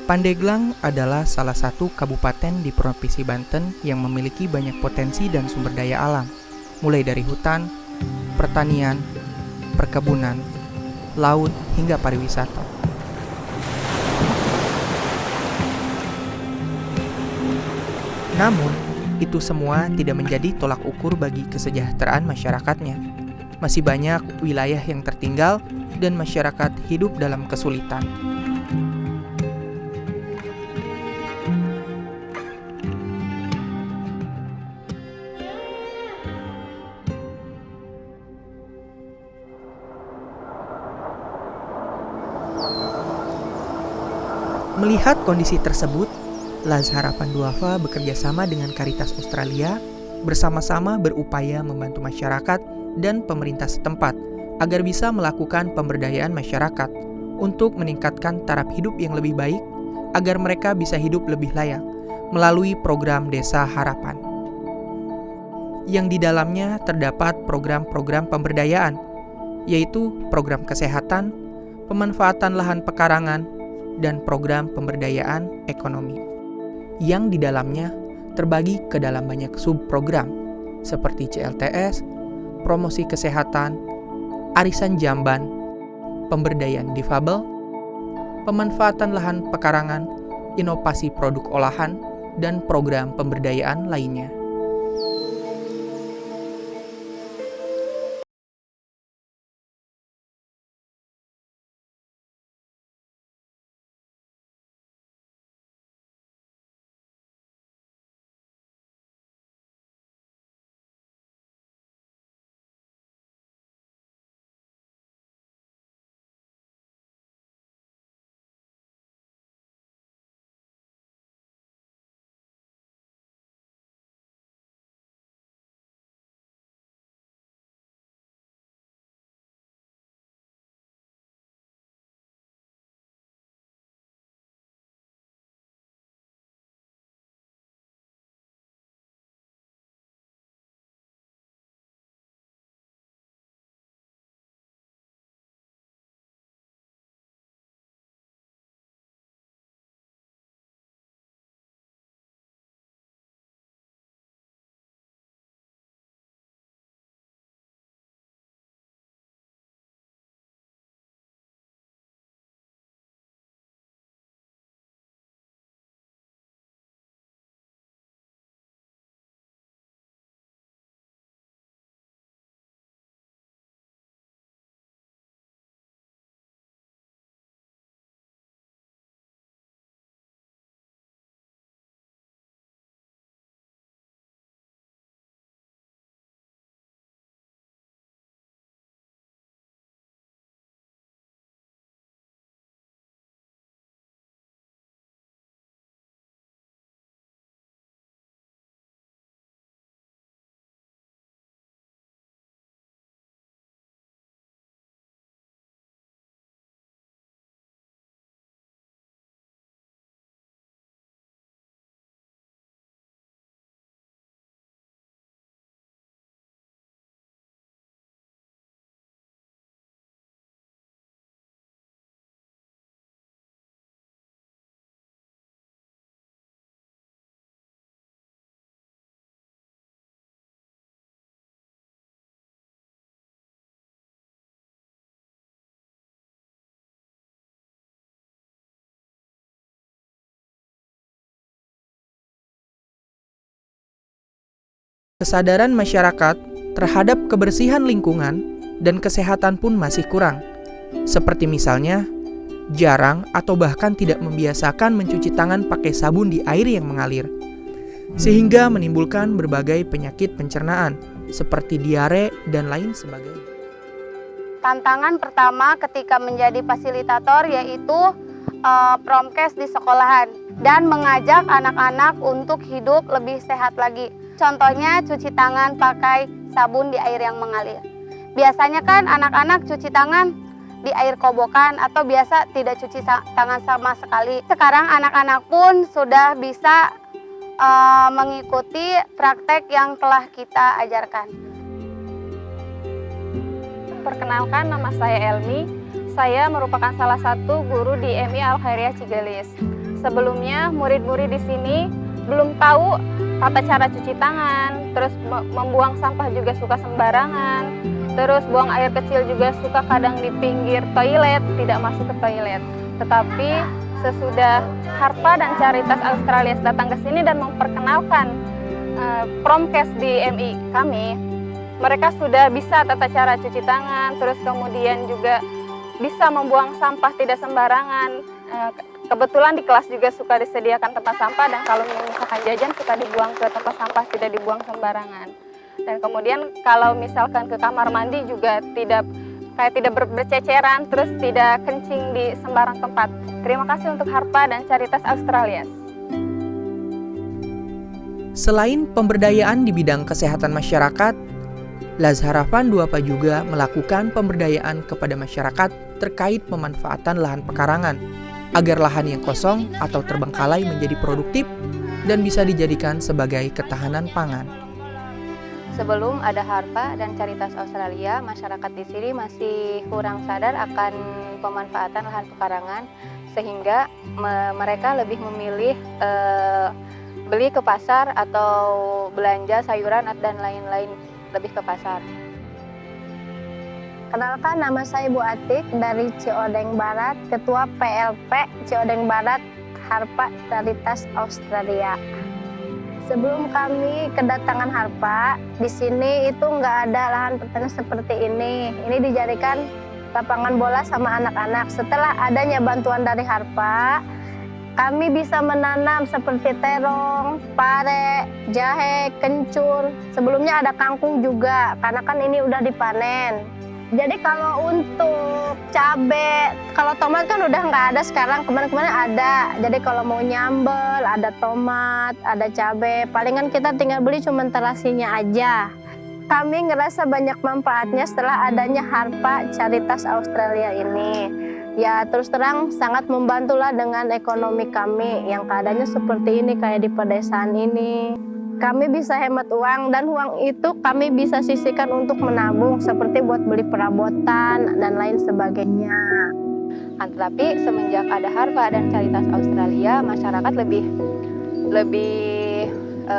Pandeglang adalah salah satu kabupaten di Provinsi Banten yang memiliki banyak potensi dan sumber daya alam, mulai dari hutan, pertanian, perkebunan, laut, hingga pariwisata. Namun, itu semua tidak menjadi tolak ukur bagi kesejahteraan masyarakatnya. Masih banyak wilayah yang tertinggal dan masyarakat hidup dalam kesulitan. Melihat kondisi tersebut, Laz Harapan Duafa bekerja sama dengan Caritas Australia bersama-sama berupaya membantu masyarakat dan pemerintah setempat agar bisa melakukan pemberdayaan masyarakat untuk meningkatkan taraf hidup yang lebih baik agar mereka bisa hidup lebih layak melalui program Desa Harapan. Yang di dalamnya terdapat program-program pemberdayaan, yaitu program kesehatan, pemanfaatan lahan pekarangan, dan program pemberdayaan ekonomi. Yang di dalamnya terbagi ke dalam banyak subprogram seperti CLTS, promosi kesehatan, arisan jamban, pemberdayaan difabel, pemanfaatan lahan pekarangan, inovasi produk olahan, dan program pemberdayaan lainnya. Kesadaran masyarakat terhadap kebersihan lingkungan dan kesehatan pun masih kurang. Seperti misalnya, jarang atau bahkan tidak membiasakan mencuci tangan pakai sabun di air yang mengalir, sehingga menimbulkan berbagai penyakit pencernaan seperti diare dan lain sebagainya. Tantangan pertama ketika menjadi fasilitator yaitu promkes di sekolahan dan mengajak anak-anak untuk hidup lebih sehat lagi. Contohnya cuci tangan pakai sabun di air yang mengalir. Biasanya kan anak-anak cuci tangan di air kobokan atau biasa tidak cuci tangan sama sekali. Sekarang anak-anak pun sudah bisa mengikuti praktek yang telah kita ajarkan. Perkenalkan, nama saya Elmi. Saya merupakan salah satu guru di MI Al Khairiyah Cigelis. Sebelumnya murid-murid di sini belum tahu tata cara cuci tangan, terus membuang sampah juga suka sembarangan, terus buang air kecil juga suka kadang di pinggir toilet, tidak masuk ke toilet. Tetapi sesudah Harpa dan Caritas Australia datang ke sini dan memperkenalkan Promkes di MI kami, mereka sudah bisa tata cara cuci tangan, terus kemudian juga bisa membuang sampah tidak sembarangan. Kebetulan di kelas juga suka disediakan tempat sampah, dan kalau misalkan jajan suka dibuang ke tempat sampah, tidak dibuang sembarangan. Dan kemudian kalau misalkan ke kamar mandi juga tidak berceceran, terus tidak kencing di sembarang tempat. Terima kasih untuk Harpa dan Caritas Australia. Selain pemberdayaan di bidang kesehatan masyarakat, Laz Harapan 2FA juga melakukan pemberdayaan kepada masyarakat terkait pemanfaatan lahan pekarangan, agar lahan yang kosong atau terbengkalai menjadi produktif dan bisa dijadikan sebagai ketahanan pangan. Sebelum ada Harpa dan Caritas Australia, masyarakat di sini masih kurang sadar akan pemanfaatan lahan pekarangan, sehingga mereka lebih memilih beli ke pasar atau belanja sayuran dan lain-lain lebih ke pasar. Kenalkan, nama saya Bu Atik dari Ciodeng Barat, Ketua PLP Ciodeng Barat Harpa Caritas Australia. Sebelum kami kedatangan Harpa, di sini itu nggak ada lahan pertanian seperti ini. Ini dijadikan lapangan bola sama anak-anak. Setelah adanya bantuan dari Harpa, kami bisa menanam seperti terong, pare, jahe, kencur. Sebelumnya ada kangkung juga, karena kan ini udah dipanen. Jadi kalau untuk cabai, kalau tomat kan udah nggak ada sekarang, kemarin-kemarin ada. Jadi kalau mau nyambel, ada tomat, ada cabai, palingan kita tinggal beli cuma terasinya aja. Kami ngerasa banyak manfaatnya setelah adanya Harpa Caritas Australia ini. Ya terus terang sangat membantulah dengan ekonomi kami yang keadaannya seperti ini, kayak di pedesaan ini. Kami bisa hemat uang, dan uang itu kami bisa sisihkan untuk menabung seperti buat beli perabotan dan lain sebagainya. Tetapi semenjak ada Harpa dan Caritas Australia, masyarakat lebih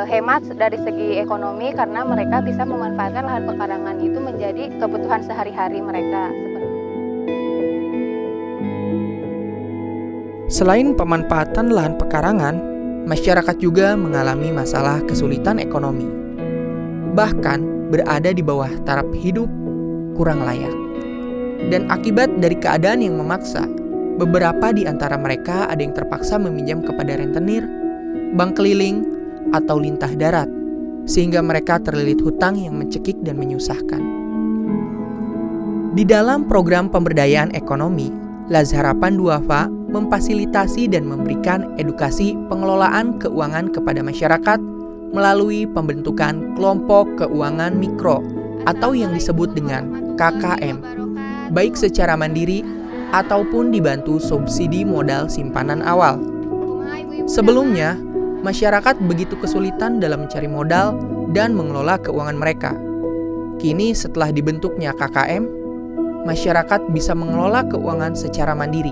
hemat dari segi ekonomi, karena mereka bisa memanfaatkan lahan pekarangan itu menjadi kebutuhan sehari-hari mereka. Selain pemanfaatan lahan pekarangan, masyarakat juga mengalami masalah kesulitan ekonomi, bahkan berada di bawah taraf hidup kurang layak. Dan akibat dari keadaan yang memaksa, beberapa di antara mereka ada yang terpaksa meminjam kepada rentenir, bank keliling, atau lintah darat, sehingga mereka terlilit hutang yang mencekik dan menyusahkan. Di dalam program pemberdayaan ekonomi, Laz Harapan 2FA memfasilitasi dan memberikan edukasi pengelolaan keuangan kepada masyarakat melalui pembentukan kelompok keuangan mikro atau yang disebut dengan KKM, baik secara mandiri ataupun dibantu subsidi modal simpanan awal. Sebelumnya, masyarakat begitu kesulitan dalam mencari modal dan mengelola keuangan mereka. Kini setelah dibentuknya KKM, masyarakat bisa mengelola keuangan secara mandiri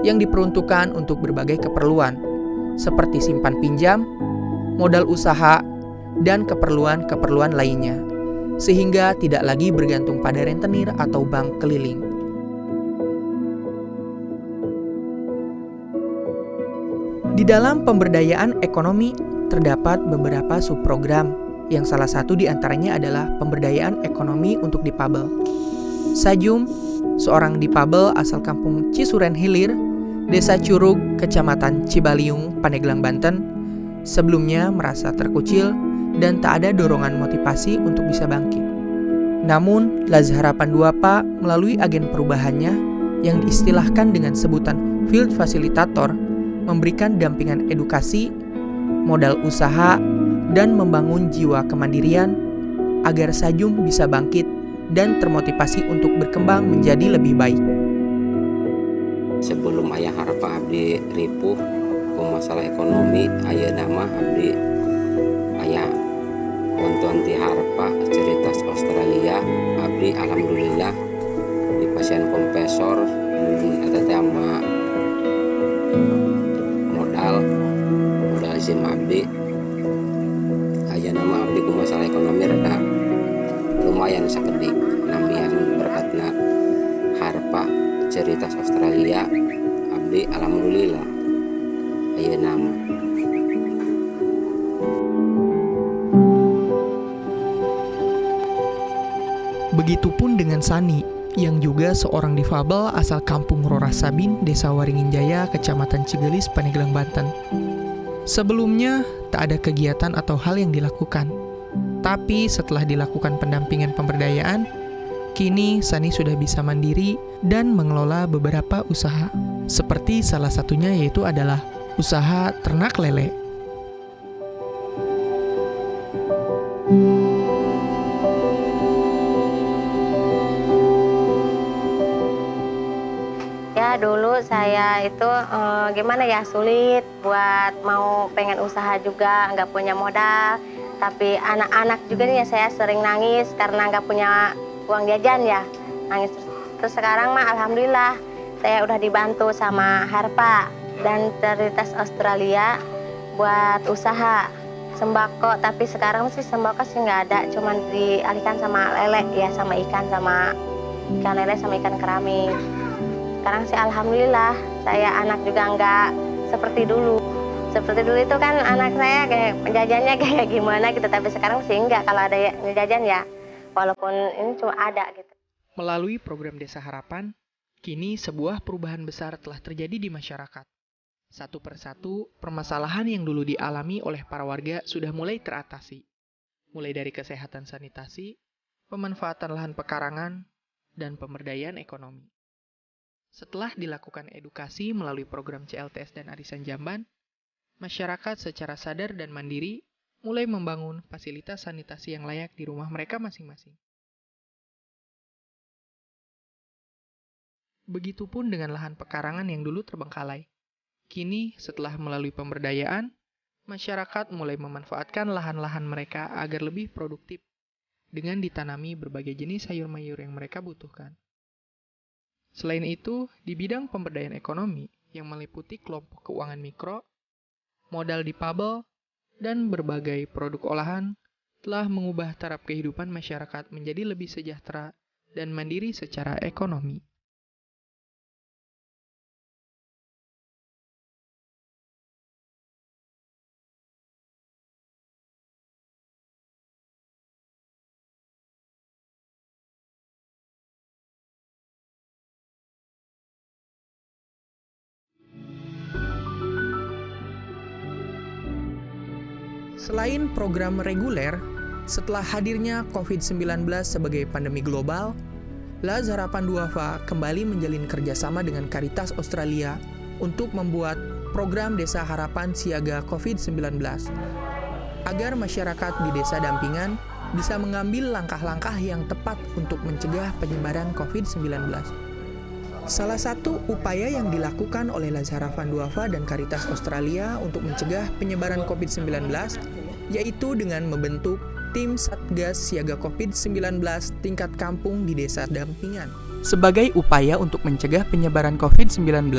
yang diperuntukkan untuk berbagai keperluan, seperti simpan pinjam, modal usaha, dan keperluan-keperluan lainnya, sehingga tidak lagi bergantung pada rentenir atau bank keliling. Di dalam pemberdayaan ekonomi, terdapat beberapa subprogram, yang salah satu diantaranya adalah pemberdayaan ekonomi untuk difabel. Sajum, seorang difabel asal kampung Cisuren Hilir, Desa Curug, Kecamatan Cibaliung, Pandeglang, Banten, sebelumnya merasa terkucil dan tak ada dorongan motivasi untuk bisa bangkit. Namun, Laz Harapan 2FA melalui agen perubahannya yang diistilahkan dengan sebutan Field Facilitator, memberikan dampingan edukasi, modal usaha, dan membangun jiwa kemandirian agar Sajum bisa bangkit dan termotivasi untuk berkembang menjadi lebih baik. Sebelum aya Harpa abdi ripuh ku masalah ekonomi, aya nama abdi aya bantuan ti Harpa Caritas Australia, abdi alhamdulillah di pasien kompresor eta teh ama modal musim abdi aya nama abdi ku masalah ekonomi rada lumayan sakedik nambihan berkatna harpa ceritas Australia abdi alhamdulillah aya nama. Begitupun dengan Sani, yang juga seorang difabel asal kampung Rorasabin, Desa Waringin Jaya, Kecamatan Cigelis, Pandeglang, Banten. Sebelumnya, tak ada kegiatan atau hal yang dilakukan. Tapi setelah dilakukan pendampingan pemberdayaan, kini Sani sudah bisa mandiri dan mengelola beberapa usaha. Seperti salah satunya yaitu adalah usaha ternak lele. Ya dulu saya itu gimana ya, sulit buat mau pengen usaha juga, nggak punya modal. Tapi anak-anak juga nih saya sering nangis karena nggak punya uang jajan ya, nangis. Terus sekarang mah alhamdulillah saya udah dibantu sama Harpa dan Ceritas Australia buat usaha sembako. Tapi sekarang sih sembako sih nggak ada, cuman dialihkan sama lele ya, sama ikan lele sama ikan keramik. Sekarang sih alhamdulillah saya anak juga nggak seperti dulu. Seperti dulu itu kan anak saya kayak jajannya kayak gimana gitu, tapi sekarang sih enggak, kalau ada jajan ya walaupun ini cuma ada gitu. Melalui program Desa Harapan, kini sebuah perubahan besar telah terjadi di masyarakat. Satu persatu, permasalahan yang dulu dialami oleh para warga sudah mulai teratasi. Mulai dari kesehatan sanitasi, pemanfaatan lahan pekarangan, dan pemberdayaan ekonomi. Setelah dilakukan edukasi melalui program CLTS dan Arisan Jamban, masyarakat secara sadar dan mandiri mulai membangun fasilitas sanitasi yang layak di rumah mereka masing-masing. Begitupun dengan lahan pekarangan yang dulu terbengkalai. Kini, setelah melalui pemberdayaan, masyarakat mulai memanfaatkan lahan-lahan mereka agar lebih produktif dengan ditanami berbagai jenis sayur mayur yang mereka butuhkan. Selain itu, di bidang pemberdayaan ekonomi yang meliputi kelompok keuangan mikro, modal difabel, dan berbagai produk olahan telah mengubah taraf kehidupan masyarakat menjadi lebih sejahtera dan mandiri secara ekonomi. Selain program reguler, setelah hadirnya COVID-19 sebagai pandemi global, Laz Harapan Duafa kembali menjalin kerjasama dengan Caritas Australia untuk membuat program Desa Harapan Siaga COVID-19, agar masyarakat di desa dampingan bisa mengambil langkah-langkah yang tepat untuk mencegah penyebaran COVID-19. Salah satu upaya yang dilakukan oleh Laz Harapan Duafa dan Caritas Australia untuk mencegah penyebaran COVID-19 yaitu dengan membentuk tim Satgas Siaga COVID-19 tingkat kampung di desa dampingan. Sebagai upaya untuk mencegah penyebaran COVID-19,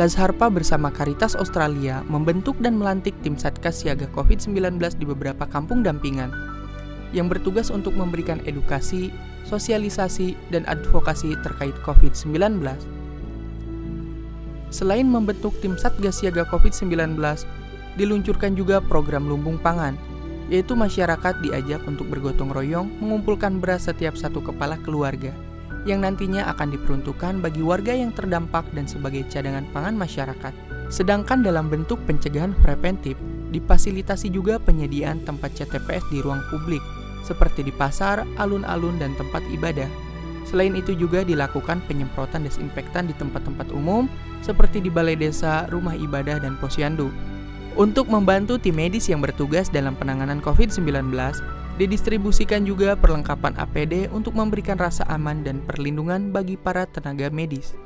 Laz Harpa bersama Caritas Australia membentuk dan melantik tim Satgas Siaga COVID-19 di beberapa kampung dampingan yang bertugas untuk memberikan edukasi, sosialisasi, dan advokasi terkait COVID-19. Selain membentuk tim Satgas Siaga COVID-19, diluncurkan juga program lumbung pangan, yaitu masyarakat diajak untuk bergotong royong mengumpulkan beras setiap satu kepala keluarga, yang nantinya akan diperuntukkan bagi warga yang terdampak dan sebagai cadangan pangan masyarakat. Sedangkan dalam bentuk pencegahan preventif, difasilitasi juga penyediaan tempat CTPS di ruang publik, seperti di pasar, alun-alun, dan tempat ibadah. Selain itu juga dilakukan penyemprotan desinfektan di tempat-tempat umum, seperti di balai desa, rumah ibadah, dan posyandu. Untuk membantu tim medis yang bertugas dalam penanganan COVID-19, didistribusikan juga perlengkapan APD untuk memberikan rasa aman dan perlindungan bagi para tenaga medis.